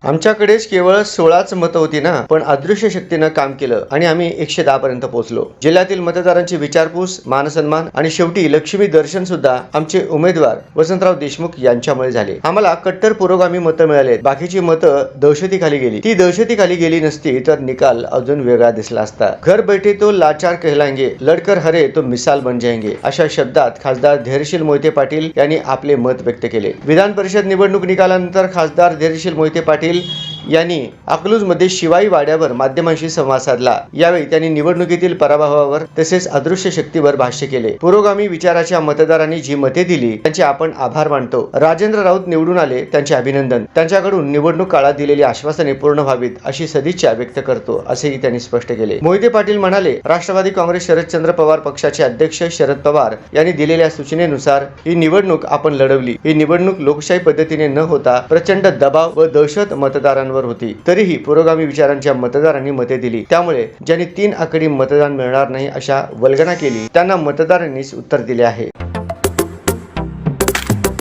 आमच्याकडेच केवळ 16च मतं होती ना, पण अदृश्य शक्तीनं काम केलं आणि आम्ही 110 पर्यंत पोहोचलो. जिल्ह्यातील मतदारांची विचारपूस, मानसन्मान आणि शेवटी लक्ष्मी दर्शन सुद्धा आमचे उमेदवार वसंतराव देशमुख यांच्यामुळे झाले. आम्हाला कट्टर पुरोगामी मतं मिळालेत. बाकीची मतं दहशतीखाली गेली. ती दहशतीखाली गेली नसती तर निकाल अजून वेगळा दिसला असता. घर बैठे तो लाचार कहलाएंगे, लढकर हरे तो मिसाल बन जाएंगे अशा शब्दात खासदार धैर्यशील मोहिते पाटील यांनी आपले मत व्यक्त केले. विधान परिषद निवडणूक निकालानंतर खासदार धैर्यशील मोहिते पाटील यांनी अकलूजमध्ये शिवाई वाड्यावर माध्यमांशी संवाद साधला. यावेळी त्यांनी निवडणुकीतील पराभवावर तसेच अदृश्य शक्तीवर भाष्य केले. पुरोगामी विचाराच्या मतदारांनी जी मते दिली त्यांचे आपण आभार मानतो. राजेंद्र राऊत निवडून आले, त्यांचे अभिनंदन. त्यांच्याकडून निवडणूक काळात दिलेली आश्वासने पूर्ण व्हावीत अशी सदिच्छा व्यक्त करतो असेही त्यांनी स्पष्ट केले. मोहिते पाटील म्हणाले, राष्ट्रवादी काँग्रेस शरदचंद्र पवार पक्षाचे अध्यक्ष शरद पवार यांनी दिलेल्या सूचनेनुसार ही निवडणूक आपण लढवली. ही निवडणूक लोकशाही पद्धतीने न होता प्रचंड दबाव व दहशत मतदारांवर होती. तरीही पुरोगामी विचारांच्या मतदारांनी मते दिली. त्यामुळे ज्यांनी 3 आकडी मतदान मिळणार नाही अशा वल्गना केली त्यांना मतदारांनीच उत्तर दिले आहे.